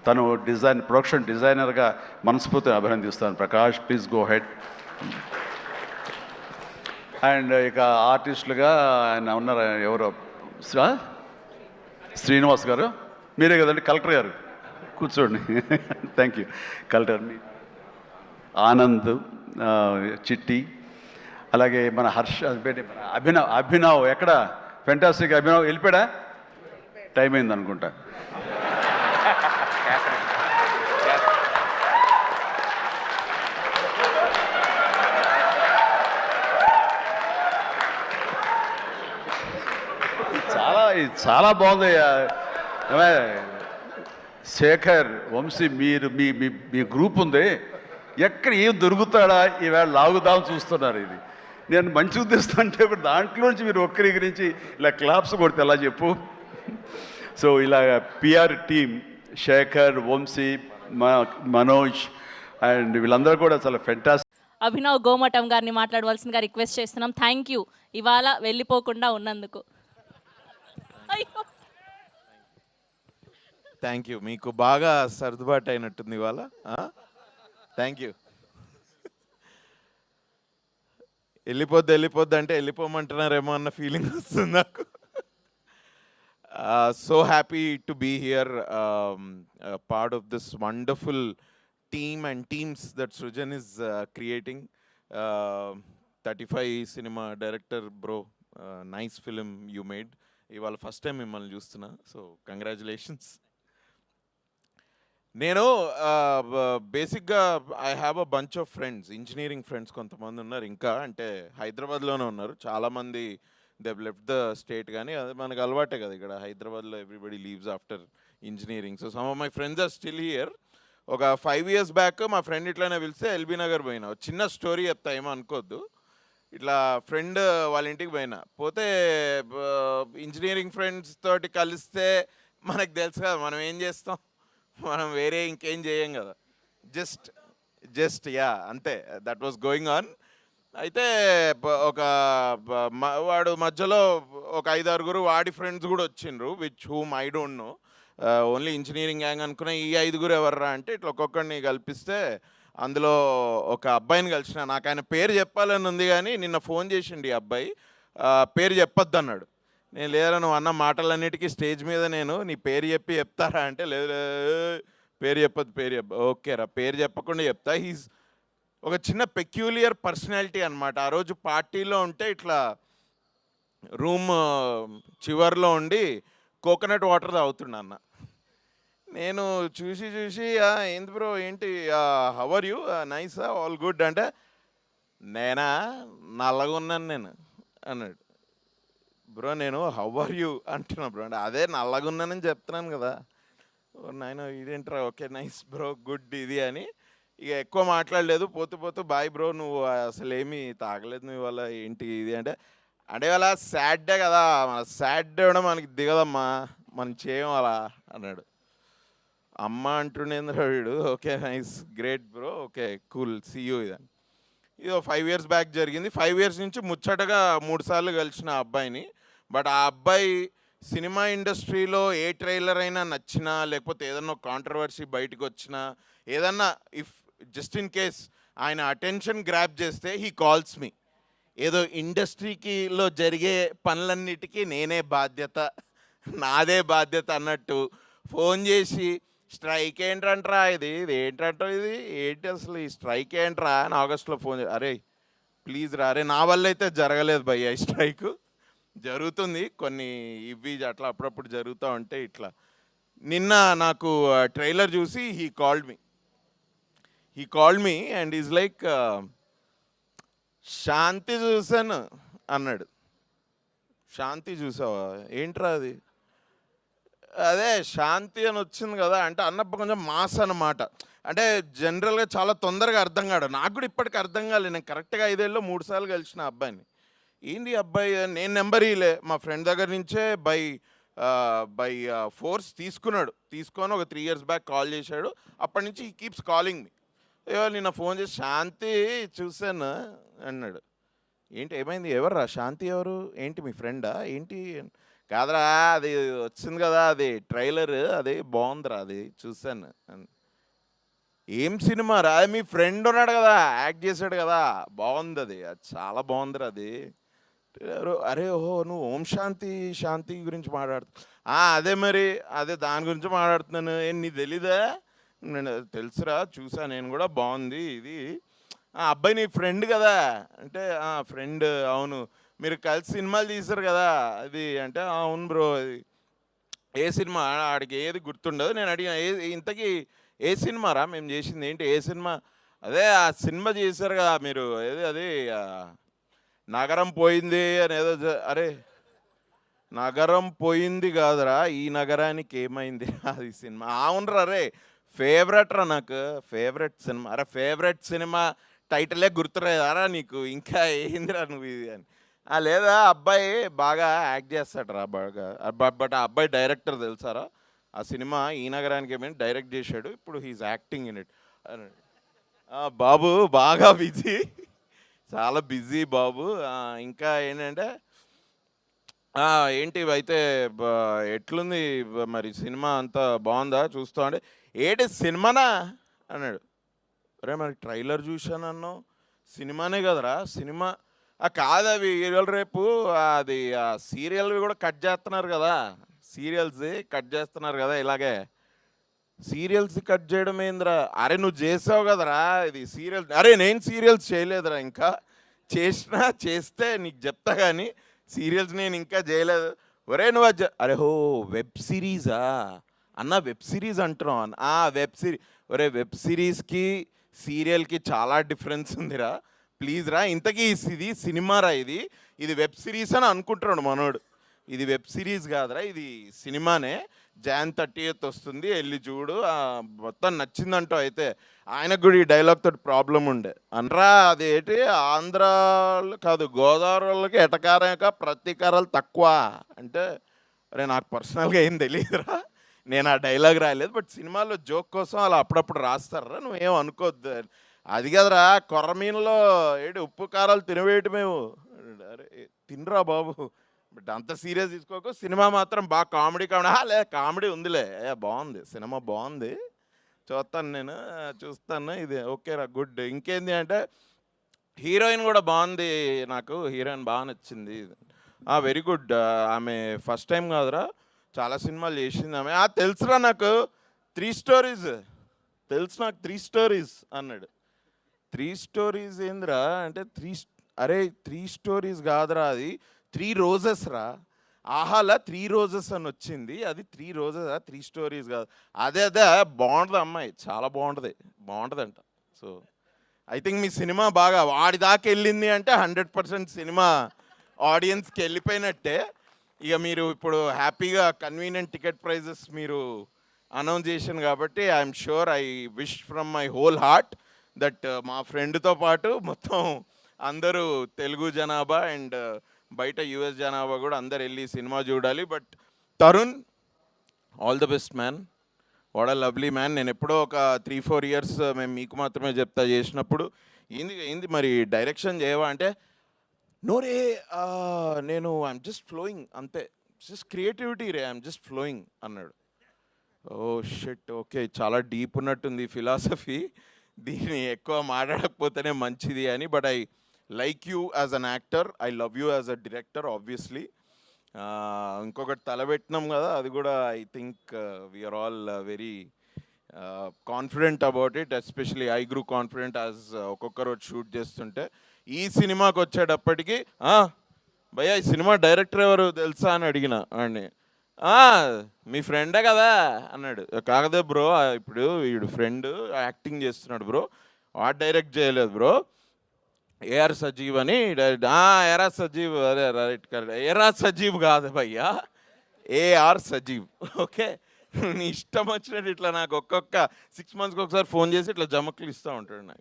తను ప్రొడక్షన్ డిజైనర్గా మనస్ఫూర్తిగా అభినందిస్తాను. Prakash, please go ahead. And ఇక ఆర్టిస్టులుగా ఆయన ఉన్నారు, ఎవరో శ్రీనివాస్ గారు, మీరే కదండి కలెక్టర్ గారు, కూర్చోండి. Thank you. కలెక్టర్ ఆనంద్, చిట్టి, అలాగే మన హర్ష, అభినవ్ ఎక్కడ, ఫెంటాస్టిక్ అభినవ్ వెళ్ళిపోయాడా, టైం అయింది అనుకుంటా. చాలా బాగుంది. శేఖర్, వంశీ, మీరు మీ మీ గ్రూప్ ఉంది, ఎక్కడ ఏం దొరుకుతాడా ఈవేళ లాగుదాం చూస్తున్నారు. ఇది నేను మంచి ఉద్దేశం అంటే ఇప్పుడు దాంట్లోంచి మీరు ఒక్కరి గురించి ఇలా క్లాప్స్ కొడితే ఎలా చెప్పు. సో ఇలా PR team Shekhar, Vamsi, Manoj and వీళ్ళందరూ కూడా చాలా ఫెంటాస్టిక్. అభినవ్ గోమటం గారిని మాట్లాడవలసిందిగా రిక్వెస్ట్ చేస్తున్నాం. థ్యాంక్ యూ ఇవాళ వెళ్ళిపోకుండా ఉన్నందుకు. Thank you. మీకు బాగా సర్దుబాటు అయినట్టుంది ఇవాళ. Thank you. వెళ్ళిపోద్ది అంటే వెళ్ళిపోమంటున్నారేమో అన్న ఫీలింగ్ వస్తుంది నాకు. So happy to be here, part of this wonderful team and teams that Srujan is creating. 35 cinema director bro, nice film you made. ఇవాళ ఫస్ట్ టైం మిమ్మల్ని చూస్తున్నా, సో కంగ్రాచులేషన్స్. నేను బేసిక్గా I have a bunch of friends, engineering friends కొంతమంది ఉన్నారు, ఇంకా అంటే హైదరాబాద్లోనే ఉన్నారు. చాలామంది దే లెఫ్ట్ ద స్టేట్, కానీ అది మనకు అలవాటే కదా, ఇక్కడ హైదరాబాద్లో everybody leaves after engineering. So some of my friends are still here. ఒక 5 years బ్యాక్ మా ఫ్రెండ్ ఇట్లానే పిలిస్తే ఎల్బీ నగర్ పోయినా. చిన్న స్టోరీ చెప్తా, ఏమో అనుకోవద్దు. ఇట్లా ఫ్రెండ్ వాళ్ళ ఇంటికి పోతే ఇంజనీరింగ్ ఫ్రెండ్స్ తోటి కలిస్తే మనకు తెలుసు కదా మనం ఏం చేస్తాం, మనం వేరే ఇంకేం చేయం కదా, జస్ట్ యా అంతే, దట్ వాస్ గోయింగ్ ఆన్. అయితే ఒక వాడు మధ్యలో ఒక 5-6 వాడి ఫ్రెండ్స్ కూడా వచ్చిండ్రు, which whom I don't know, only engineering gang అనుకున్న. ఈ 5 ఎవర్రా అంటే ఇట్లా ఒక్కొక్కడిని కల్పిస్తే అందులో ఒక అబ్బాయిని కలిసిన. నాకు ఆయన పేరు చెప్పాలని ఉంది, కానీ నిన్న ఫోన్ చేసిండు ఈ అబ్బాయి, పేరు చెప్పొద్దు అన్నాడు. నేను లేదా నువ్వు అన్న మాటలన్నిటికీ స్టేజ్ మీద నేను నీ పేరు చెప్తారా అంటే, లేదు పేరు చెప్పొద్దు. ఓకేరా, పేరు చెప్పకుండా చెప్తా. హీస్ ఒక చిన్న పెక్యూలియర్ పర్సనాలిటీ అనమాట. ఆ రోజు పార్టీలో ఉంటే ఇట్లా రూమ్ చివర్లో ఉండి కోకోనట్ వాటర్ తాగుతున్నా అన్న. నేను చూసి ఏంది బ్రో, ఏంటి, హౌ ఆర్ యూ, నైసా, ఆల్ గుడ్ అంటే, నేనా నల్లగా ఉన్నాను నేను అన్నాడు. బ్రో నేను హౌ ఆర్ యూ అంటున్నా బ్రో అంటే, అదే నల్లగా ఉన్నానని చెప్తున్నాను కదా. నాయన ఇదేంట్రా, ఓకే నైస్ బ్రో, గుడ్ ఇది అని. ఇక ఎక్కువ మాట్లాడలేదు. పోతూ బాయ్ బ్రో, నువ్వు అసలు ఏమీ తాగలేదు నువ్వు ఇవాళ, ఏంటి ఇది అంటే ఇవాళ సాడ్డే కదా, మన సాడ్డే కూడా మనకి దిగదమ్మా, మనం చేయం అలా అన్నాడు. అమ్మ అంటుండేంద్ర వీడు. Okay nice, great bro, okay cool, see you. ఇది 5 years బ్యాక్ జరిగింది. 5 years నుంచి ముచ్చటగా 3 సార్లు కలిసిన ఆ అబ్బాయిని. బట్ ఆ అబ్బాయి సినిమా ఇండస్ట్రీలో ఏ ట్రైలర్ అయినా నచ్చినా, లేకపోతే ఏదన్నా కాంట్రవర్సీ బయటకు వచ్చినా, ఏదన్నా ఇఫ్ జస్ట్ ఇన్ కేస్ ఆయన అటెన్షన్ గ్రాప్ చేస్తే హీ కాల్స్ మీ. ఏదో ఇండస్ట్రీకిలో జరిగే పనులన్నిటికీ నాదే బాధ్యత అన్నట్టు ఫోన్ చేసి, స్ట్రైక్ ఏంటంట్రా, ఇది ఏంటంటో, ఏంటి అసలు ఈ స్ట్రైక్ ఏంట్రా అని ఆగస్టులో ఫోన్ చేసి, అరే ప్లీజ్ రా, అరే నా వల్ల అయితే జరగలేదు భయ్య, ఈ స్ట్రైక్ జరుగుతుంది, కొన్ని ఇవి అట్లా అప్పుడప్పుడు జరుగుతూ ఉంటే ఇట్లా. నిన్న నాకు ట్రైలర్ చూసి he called me and is like, శాంతి చూసాను అన్నాడు. శాంతి చూసావా, ఏంట్రా అది, అదే శాంతి అని వచ్చింది కదా అంటే, అన్నప్పుడు కొంచెం మాస్ అన్నమాట. అంటే జనరల్గా చాలా తొందరగా అర్థం కాడు, నాకు కూడా ఇప్పటికీ అర్థం కాలేదు. నేను కరెక్ట్గా 5 ఏళ్ళలో 3 సార్లు కలిసిన అబ్బాయిని. ఏంది అబ్బాయి, నేను నెంబర్ ఇలే మా ఫ్రెండ్ దగ్గర నుంచే బై ఫోర్స్ తీసుకొని ఒక 3 years బ్యాక్ కాల్ చేశాడు. అప్పటి నుంచి హీ కీప్స్ కాలింగ్ మీ. నిన్న ఫోన్ చేసి శాంతి చూశాను అన్నాడు. ఏంటి ఏమైంది, ఎవర్రా శాంతి, ఎవరు, ఏంటి మీ ఫ్రెండా ఏంటి, కాదురా అది వచ్చింది కదా, అది ట్రైలర్, అది బాగుందిరా, అది చూశాను. ఏం సినిమా రా, మీ ఫ్రెండ్ ఉన్నాడు కదా, యాక్ట్ చేశాడు కదా, బాగుంది అది, అది చాలా బాగుందిరా అది. అరే ఓహో నువ్వు ఓం శాంతి శాంతి గురించి అదే మరి, అదే దాని గురించి మాట్లాడుతున్నాను. ఏం నీ తెలీదా? నేను తెలుసురా, చూసా నేను కూడా, బాగుంది ఇది. అబ్బాయి నీ ఫ్రెండ్ కదా అంటే, ఫ్రెండ్ అవును, మీరు కలిసి సినిమాలు తీశారు కదా అది అంటే, అవును బ్రో అది. ఏ సినిమా ఆడికి ఏది గుర్తుండదు. నేను అడిగిన ఇంతకీ ఏ సినిమా రా మేము చేసింది ఏంటి, ఏ సినిమా? అదే ఆ సినిమా చేశారు కదా మీరు, ఏది అది నగరం పోయింది అని ఏదో అరే నగరం పోయింది కాదురా, ఈ నగరానికి ఏమైంది అది సినిమా. అవునరా, అరే ఫేవరెట్ రా, నాకు ఫేవరెట్ సినిమా. అరే ఫేవరెట్ సినిమా టైటిలే గుర్తురారా నీకు, ఇంకా ఏందిరా నువ్వు ఇది అని. లేదా అబ్బాయి బాగా యాక్ట్ చేస్తాడు బాగా. బట్ ఆ అబ్బాయి డైరెక్టర్ తెలుసారా, ఆ సినిమా ఈ నగరానికి ఏమైనా డైరెక్ట్ చేశాడు, ఇప్పుడు హీఈస్ యాక్టింగ్ ఇన్ ఇట్. బాబు బాగా బిజీ, చాలా బిజీ బాబు. ఇంకా ఏంటంటే ఏంటి అయితే ఎట్లుంది మరి సినిమా, అంతా బాగుందా చూస్తా అంటే, ఏంటి సినిమానా అన్నాడు. అరే మరి ట్రైలర్ చూశాను అన్నావు, సినిమానే కదరా సినిమా. కాదు అవి ఇవాళ రేపు అది సీరియల్వి కూడా కట్ చేస్తున్నారు కదా, సీరియల్స్ కట్ చేస్తున్నారు కదా ఇలాగే. సీరియల్స్ కట్ చేయడం ఏందిరా? అరే నువ్వు చేసావు కదరా ఇది సీరియల్. అరే నేను సీరియల్స్ చేయలేదురా, ఇంకా చేస్తే నీకు చెప్తా కానీ సీరియల్స్ నేను ఇంకా చేయలేదు. ఒరే నువ్వు అరే హో వెబ్ సిరీజా అన్న, వెబ్ సిరీస్ అంటున్నావు అన్న. Web series. ఒరే వెబ్ సిరీస్కి సీరియల్కి చాలా డిఫరెన్స్ ఉందిరా, ప్లీజ్ రా. ఇంతకీ ఇది సినిమారా, ఇది వెబ్ సిరీస్ అని అనుకుంటున్నాడు మనోడు. ఇది వెబ్ సిరీస్ కాదురా, ఇది సినిమానే. Jan 30th వస్తుంది, వెళ్ళి చూడు, మొత్తం నచ్చిందంటూ. అయితే ఆయనకు కూడా ఈ డైలాగ్ తోటి ప్రాబ్లం ఉండే అనరా, అదేంటి ఆంధ్రాలో కాదు గోదావరి వాళ్ళకి ఎటకారక ప్రతీకారాలు తక్కువ అంటే. అరే నాకు పర్సనల్గా ఏం తెలియదురా, నేను ఆ డైలాగ్ రాయలేదు, బట్ సినిమాలో జోక్ కోసం అలా అప్పుడప్పుడు రాస్తారా, నువ్వేం అనుకోవద్దు. అది కదరా, కొర్రమీనలో ఏంటి ఉప్పు కారాలు తినవేయటమేమో. అరే తినరా బాబు, బట్ అంత సీరియస్ తీసుకోకు. సినిమా మాత్రం బాగా కామెడీ లే, కామెడీ ఉందిలే, బాగుంది సినిమా, బాగుంది, చూస్తాను నేను, చూస్తాను. ఇది ఓకేరా, గుడ్. ఇంకేంది అంటే హీరోయిన్ కూడా బాగుంది, నాకు హీరోయిన్ బాగా నచ్చింది. Very good. ఆమె ఫస్ట్ టైం కాదురా, చాలా సినిమాలు చేసింది ఆమె. తెలుసురా నాకు 3 స్టోరీస్ తెలుసు, నాకు 3 స్టోరీస్ అన్నాడు. 3 స్టోరీస్ ఏందిరా అంటే, అరే 3 స్టోరీస్ కాదురా, అది 3 రోజెస్ రా. ఆహాలా 3 రోజెస్ అని వచ్చింది, అది 3 రోజెస్, 3 స్టోరీస్ కాదు. అదే బాగుంటుంది అమ్మాయి, చాలా బాగుంటుందంట. సో ఐ థింక్ మీ సినిమా బాగా వాడి దాకా వెళ్ళింది అంటే 100% సినిమా ఆడియన్స్కి వెళ్ళిపోయినట్టే. ఇక మీరు ఇప్పుడు హ్యాపీగా కన్వీనియంట్ టికెట్ ప్రైజెస్ మీరు అనౌన్స్ చేశాను కాబట్టి I'm sure, I wish from my whole heart that మా ఫ్రెండ్తో పాటు మొత్తం అందరూ తెలుగు జనాభా అండ్ బయట యూఎస్ జనాభా కూడా అందరు వెళ్ళి సినిమా చూడాలి. But Tarun, all the best man, what a lovely man. నేను ఎప్పుడో ఒక 3-4 ఇయర్స్ మేము మీకు మాత్రమే చెప్తా చేసినప్పుడు, ఏంది మరి డైరెక్షన్ చేయవా అంటే, నోరే నేను ఐఎమ్ జస్ట్ ఫ్లోయింగ్ అంతే, జస్ట్ క్రియేటివిటీ రే, ఐఎమ్ జస్ట్ ఫ్లోయింగ్ అన్నాడు. ఓ షిట్, ఓకే, చాలా డీప్ ఉన్నట్టుంది ఫిలాసఫీ, దీన్ని ఎక్కువ మాట్లాడకపోతేనే మంచిది అని. But I like you as an actor, I love you as a director obviously. ఇంకొకటి తలపెట్టినాం కదా, అది కూడా I think we're all very confident about it. Especially I grew confident as ఒక్కొక్క రోజు షూట్ చేస్తుంటే. ఈ సినిమాకి వచ్చేటప్పటికి భయ్యా ఈ సినిమా డైరెక్టర్ ఎవరు తెలుసా అని అడిగిన వాడిని. మీ ఫ్రెండే కదా అన్నాడు. కాకదే బ్రో, ఇప్పుడు వీడు ఫ్రెండ్ యాక్టింగ్ చేస్తున్నాడు బ్రో, వాడు డైరెక్ట్ చేయలేదు బ్రో, ఏఆర్ సజీవ్ అని డైరెక్ట్. ఏఆర్ సజీవ్, అదే రైట్ కరెక్ట్, ఏఆర్ సజీవ్ కాదు భయ్యా, ఏఆర్ సజీవ్. ఓకే, నీ ఇష్టం వచ్చినట్టు ఇట్లా నాకు ఒక్కొక్క 6 monthsకి ఒకసారి ఫోన్ చేసి ఇట్లా జమక్లు ఇస్తూ ఉంటాడు నాకు.